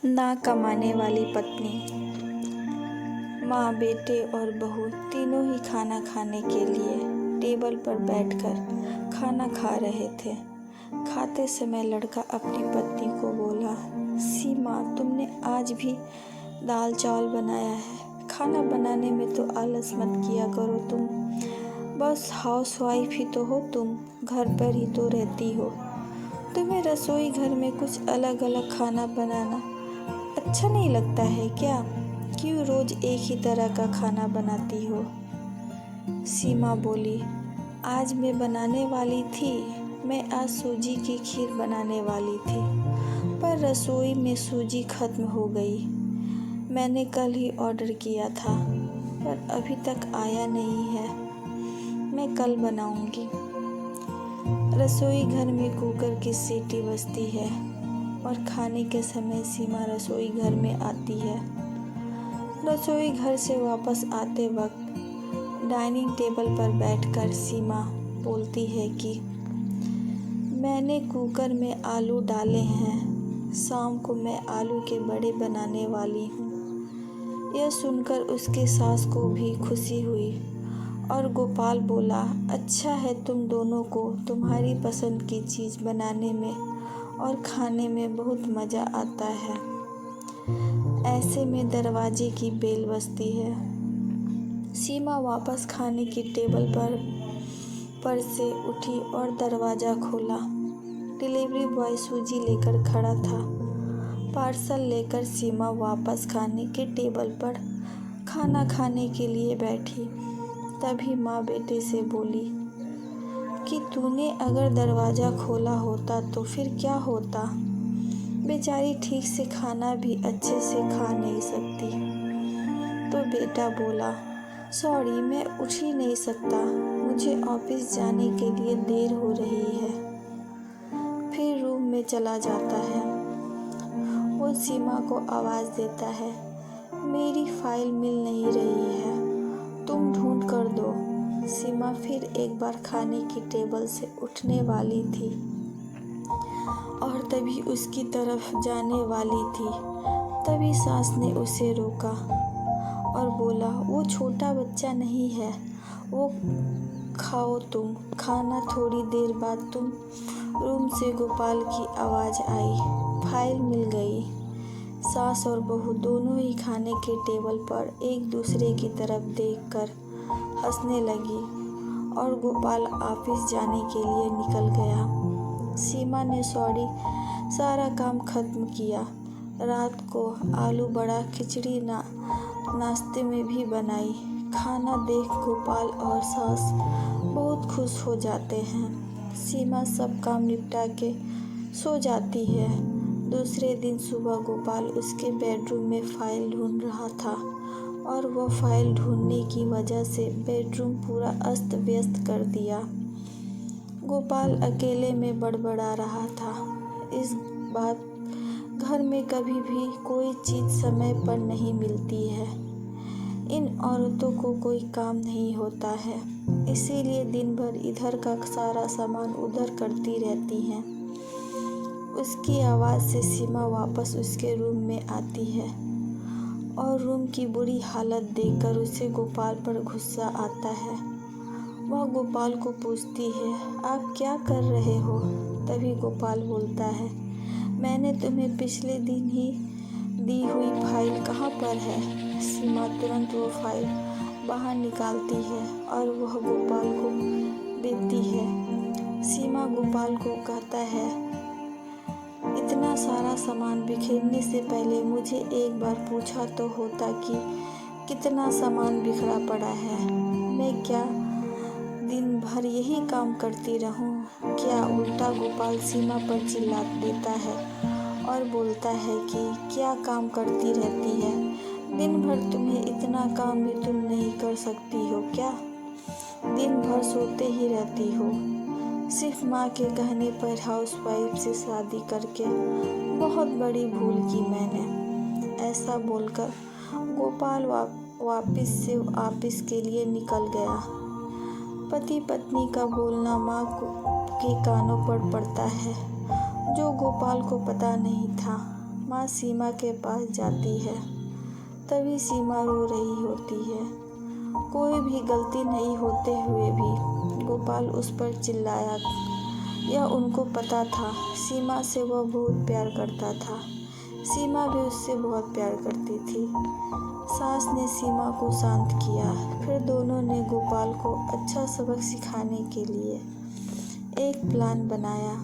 ना कमाने वाली पत्नी। माँ, बेटे और बहू तीनों ही खाना खाने के लिए टेबल पर बैठकर खाना खा रहे थे। खाते समय लड़का अपनी पत्नी को बोला, सीमा, तुमने आज भी दाल चावल बनाया है। खाना बनाने में तो आलस मत किया करो तुम। बस हाउसवाइफ ही तो हो तुम, घर पर ही तो रहती हो। तुम्हें रसोई घर में कुछ अलग अलग खाना बनाना अच्छा नहीं लगता है क्या? क्यों रोज एक ही तरह का खाना बनाती हो? सीमा बोली, आज मैं बनाने वाली थी। मैं आज सूजी की खीर बनाने वाली थी, पर रसोई में सूजी खत्म हो गई। मैंने कल ही ऑर्डर किया था, पर अभी तक आया नहीं है। मैं कल बनाऊंगी। रसोई घर में कुकर की सीटी बजती है और खाने के समय सीमा रसोई घर में आती है। रसोई घर से वापस आते वक्त डाइनिंग टेबल पर बैठकर सीमा बोलती है कि मैंने कुकर में आलू डाले हैं। शाम को मैं आलू के बड़े बनाने वाली हूँ। यह सुनकर उसके सास को भी खुशी हुई और गोपाल बोला, अच्छा है, तुम दोनों को तुम्हारी पसंद की चीज़ बनाने में और खाने में बहुत मज़ा आता है। ऐसे में दरवाजे की बेल बजती है। सीमा वापस खाने की टेबल पर से उठी और दरवाज़ा खोला। डिलीवरी बॉय सूजी लेकर खड़ा था। पार्सल लेकर सीमा वापस खाने के टेबल पर खाना खाने के लिए बैठी। तभी माँ बेटे से बोली कि तूने अगर दरवाज़ा खोला होता तो फिर क्या होता? बेचारी ठीक से खाना भी अच्छे से खा नहीं सकती। तो बेटा बोला, सॉरी, मैं उठ ही नहीं सकता, मुझे ऑफिस जाने के लिए देर हो रही है। फिर रूम में चला जाता है। वो सीमा को आवाज़ देता है, मेरी फाइल मिल नहीं रही है, तुम ढूंढ कर दो। सीमा फिर एक बार खाने की टेबल से उठने वाली थी और तभी उसकी तरफ जाने वाली थी। तभी सास ने उसे रोका और बोला, वो छोटा बच्चा नहीं है, वो खाओ तुम खाना। थोड़ी देर बाद तुम रूम से गोपाल की आवाज़ आई, फाइल मिल गई। सास और बहू दोनों ही खाने के टेबल पर एक दूसरे की तरफ देखकर हंसने लगी और गोपाल ऑफिस जाने के लिए निकल गया। सीमा ने सारा काम खत्म किया। रात को आलू बड़ा खिचड़ी नाश्ते में भी बनाई। खाना देख गोपाल और सास बहुत खुश हो जाते हैं। सीमा सब काम निपटा के सो जाती है। दूसरे दिन सुबह गोपाल उसके बेडरूम में फाइल ढूंढ रहा था और वह फाइल ढूंढने की वजह से बेडरूम पूरा अस्त व्यस्त कर दिया। गोपाल अकेले में बड़बड़ा रहा था। इस बात घर में कभी भी कोई चीज़ समय पर नहीं मिलती है। इन औरतों को कोई काम नहीं होता है, इसीलिए दिन भर इधर का सारा सामान उधर करती रहती हैं। उसकी आवाज़ से सीमा वापस उसके रूम में आती है और रूम की बुरी हालत देखकर उसे गोपाल पर गुस्सा आता है। वह गोपाल को पूछती है, आप क्या कर रहे हो? तभी गोपाल बोलता है, मैंने तुम्हें पिछले दिन ही दी हुई फाइल कहाँ पर है? सीमा तुरंत वो फाइल बाहर निकालती है और वह गोपाल को देती है। सीमा गोपाल को कहता है, इतना सारा सामान बिखेरने से पहले मुझे एक बार पूछा तो होता कि कितना सामान बिखरा पड़ा है। मैं क्या दिन भर यही काम करती रहूं? क्या? उल्टा गोपाल सीमा पर चिल्ला देता है और बोलता है कि क्या काम करती रहती है? दिन भर तुम्हें इतना काम भी तुम नहीं कर सकती हो क्या? दिन भर सोते ही रहती हो। सिर्फ माँ के कहने पर हाउसवाइफ से शादी करके बहुत बड़ी भूल की मैंने। ऐसा बोलकर गोपाल वापस से ऑफिस के लिए निकल गया। पति पत्नी का बोलना माँ के कानों पर पड़ता है, जो गोपाल को पता नहीं था। माँ सीमा के पास जाती है। तभी सीमा रो रही होती है। कोई भी गलती नहीं होते हुए भी गोपाल उस पर चिल्लाया। यह उनको पता था, सीमा से वह बहुत प्यार करता था। सीमा भी उससे बहुत प्यार करती थी। सास ने सीमा को शांत किया। फिर दोनों ने गोपाल को अच्छा सबक सिखाने के लिए एक प्लान बनाया।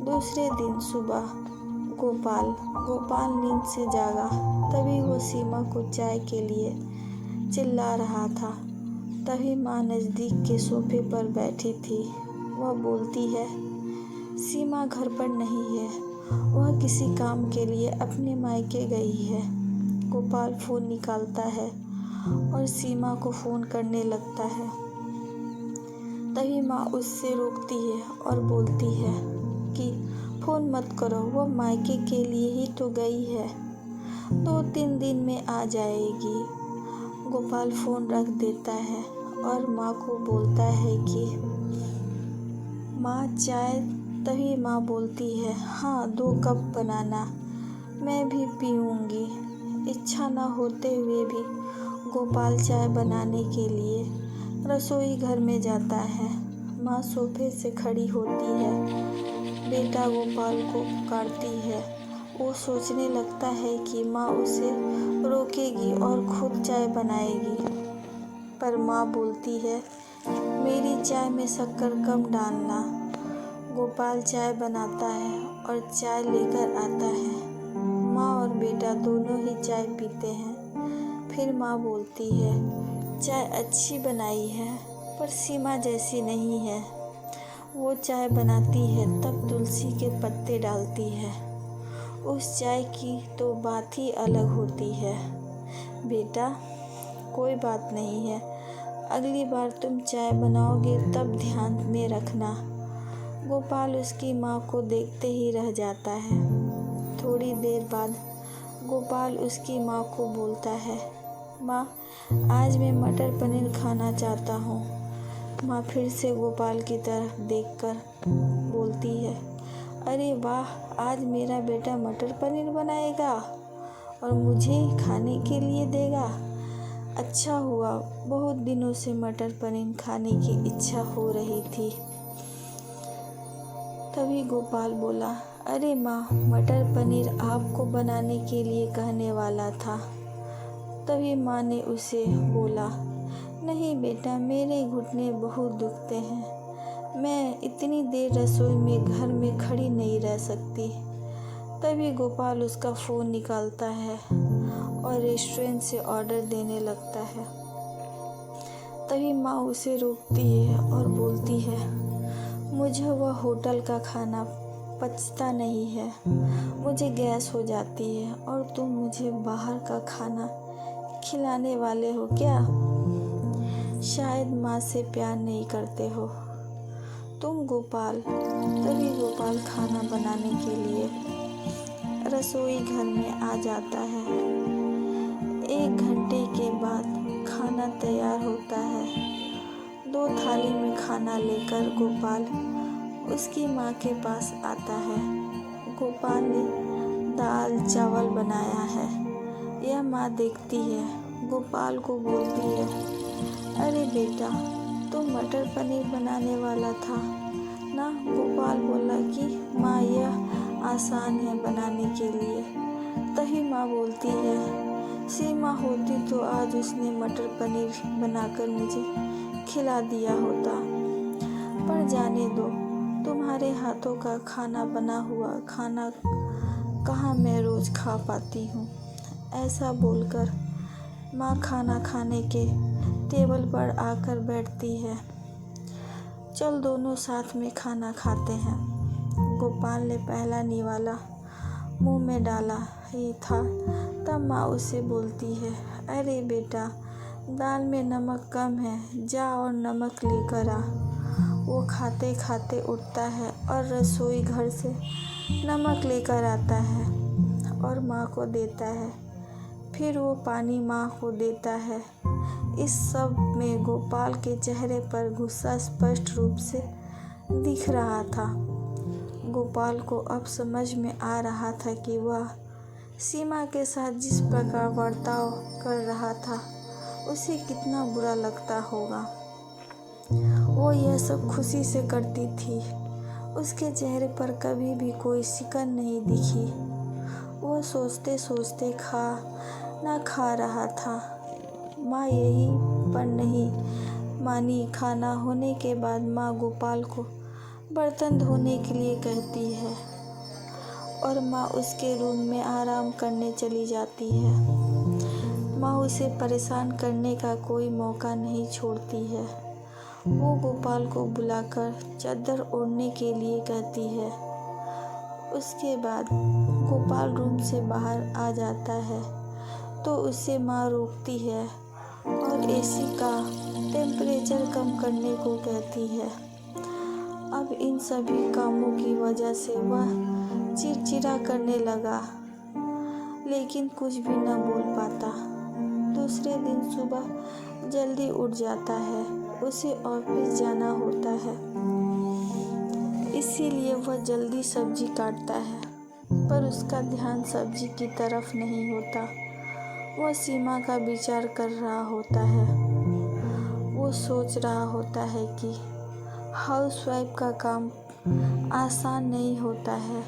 दूसरे दिन सुबह गोपाल नींद से जागा। तभी वो सीमा को चाय के लिए चिल्ला रहा था। तभी माँ नज़दीक के सोफे पर बैठी थी। वह बोलती है, सीमा घर पर नहीं है, वह किसी काम के लिए अपने मायके गई है। गोपाल फ़ोन निकालता है और सीमा को फ़ोन करने लगता है। तभी माँ उससे रोकती है और बोलती है कि फ़ोन मत करो, वह मायके के लिए ही तो गई है, 2-3 दिन में आ जाएगी। गोपाल फ़ोन रख देता है और माँ को बोलता है कि माँ चाय। तभी माँ बोलती है, हाँ 2 कप बनाना, मैं भी पीऊँगी। इच्छा न होते हुए भी गोपाल चाय बनाने के लिए रसोई घर में जाता है। माँ सोफे से खड़ी होती है। बेटा गोपाल को पुकारती है। वो सोचने लगता है कि माँ उसे रोकेगी और खुद चाय बनाएगी, पर माँ बोलती है, मेरी चाय में शक्कर कम डालना। गोपाल चाय बनाता है और चाय लेकर आता है। माँ और बेटा दोनों ही चाय पीते हैं। फिर माँ बोलती है, चाय अच्छी बनाई है, पर सीमा जैसी नहीं है। वो चाय बनाती है तब तुलसी के पत्ते डालती है। उस चाय की तो बात ही अलग होती है। बेटा, कोई बात नहीं है, अगली बार तुम चाय बनाओगे तब ध्यान में रखना। गोपाल उसकी माँ को देखते ही रह जाता है। थोड़ी देर बाद गोपाल उसकी माँ को बोलता है, माँ आज मैं मटर पनीर खाना चाहता हूँ। माँ फिर से गोपाल की तरफ देखकर बोलती है, अरे वाह, आज मेरा बेटा मटर पनीर बनाएगा और मुझे खाने के लिए देगा। अच्छा हुआ, बहुत दिनों से मटर पनीर खाने की इच्छा हो रही थी। तभी गोपाल बोला, अरे माँ, मटर पनीर आपको बनाने के लिए कहने वाला था। तभी माँ ने उसे बोला, नहीं बेटा, मेरे घुटने बहुत दुखते हैं, मैं इतनी देर रसोई में घर में खड़ी नहीं रह सकती। तभी गोपाल उसका फ़ोन निकालता है और रेस्टोरेंट से ऑर्डर देने लगता है। तभी माँ उसे रोकती है और बोलती है, मुझे वह होटल का खाना पचता नहीं है, मुझे गैस हो जाती है और तुम मुझे बाहर का खाना खिलाने वाले हो क्या? शायद माँ से प्यार नहीं करते हो तुम गोपाल। तभी गोपाल खाना बनाने के लिए रसोई घर में आ जाता है। 1 घंटे के बाद खाना तैयार होता है। 2 थाली में खाना लेकर गोपाल उसकी माँ के पास आता है। गोपाल ने दाल चावल बनाया है। यह माँ देखती है, गोपाल को बोलती है, अरे बेटा, तो मटर पनीर बनाने वाला था ना? गोपाल बोला कि माँ, यह आसान है बनाने के लिए। तभी माँ बोलती है, सीमा होती तो आज उसने मटर पनीर बनाकर मुझे खिला दिया होता, पर जाने दो, तुम्हारे हाथों का खाना बना हुआ खाना कहाँ मैं रोज़ खा पाती हूँ। ऐसा बोलकर माँ खाना खाने के टेबल पर आकर बैठती है। चल दोनों साथ में खाना खाते हैं। गोपाल ने पहला निवाला मुंह में डाला ही था, तब माँ उसे बोलती है, अरे बेटा, दाल में नमक कम है, जा और नमक लेकर आ। वो खाते खाते उठता है और रसोई घर से नमक लेकर आता है और माँ को देता है। फिर वो पानी माँ को देता है। इस सब में गोपाल के चेहरे पर गुस्सा स्पष्ट रूप से दिख रहा था। गोपाल को अब समझ में आ रहा था कि वह सीमा के साथ जिस प्रकार बर्ताव कर रहा था उसे कितना बुरा लगता होगा। वो यह सब खुशी से करती थी। उसके चेहरे पर कभी भी कोई सिकन नहीं दिखी। वो सोचते सोचते खाना खा रहा था। माँ यही पर नहीं मानी। खाना होने के बाद माँ गोपाल को बर्तन धोने के लिए कहती है और माँ उसके रूम में आराम करने चली जाती है। माँ उसे परेशान करने का कोई मौका नहीं छोड़ती है। वो गोपाल को बुलाकर चादर ओढ़ने के लिए कहती है। उसके बाद गोपाल रूम से बाहर आ जाता है तो उसे माँ रोकती है और एसी का टेम्परेचर कम करने को कहती है। अब इन सभी कामों की वजह से वह चिड़चिड़ा करने लगा, लेकिन कुछ भी न बोल पाता। दूसरे दिन सुबह जल्दी उठ जाता है। उसे ऑफिस जाना होता है, इसीलिए वह जल्दी सब्जी काटता है, पर उसका ध्यान सब्जी की तरफ नहीं होता। वह सीमा का विचार कर रहा होता है। वो सोच रहा होता है कि हाउसवाइफ का काम आसान नहीं होता है।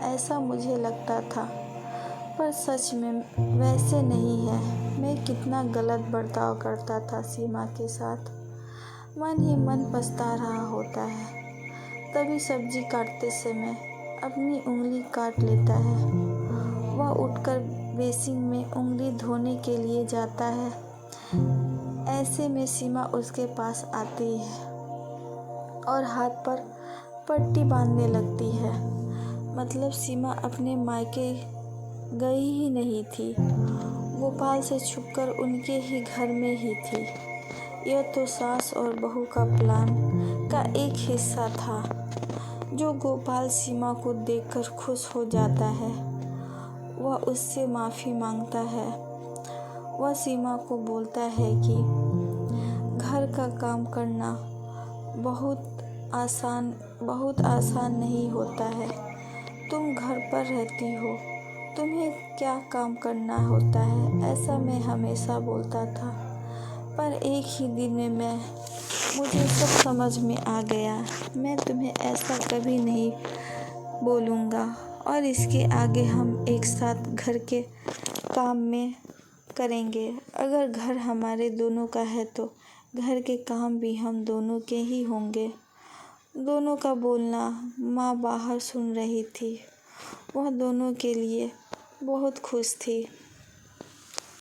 ऐसा मुझे लगता था, पर सच में वैसे नहीं है। मैं कितना गलत बर्ताव करता था सीमा के साथ। मन ही मन पछता रहा होता है। तभी सब्जी काटते समय अपनी उंगली काट लेता है। वह उठकर बेसिन में उंगली धोने के लिए जाता है। ऐसे में सीमा उसके पास आती है और हाथ पर पट्टी बांधने लगती है। मतलब सीमा अपने मायके गई ही नहीं थी, गोपाल से छुपकर उनके ही घर में ही थी। यह तो सास और बहू का प्लान का एक हिस्सा था। जो गोपाल सीमा को देखकर खुश हो जाता है, वह उससे माफ़ी मांगता है। वह सीमा को बोलता है कि घर का काम करना बहुत आसान नहीं होता है। तुम घर पर रहती हो, तुम्हें क्या काम करना होता है, ऐसा मैं हमेशा बोलता था। पर एक ही दिन में मुझे सब समझ में आ गया। मैं तुम्हें ऐसा कभी नहीं बोलूँगा और इसके आगे हम एक साथ घर के काम में करेंगे। अगर घर हमारे दोनों का है तो घर के काम भी हम दोनों के ही होंगे। दोनों का बोलना माँ बाहर सुन रही थी। वह दोनों के लिए बहुत खुश थी।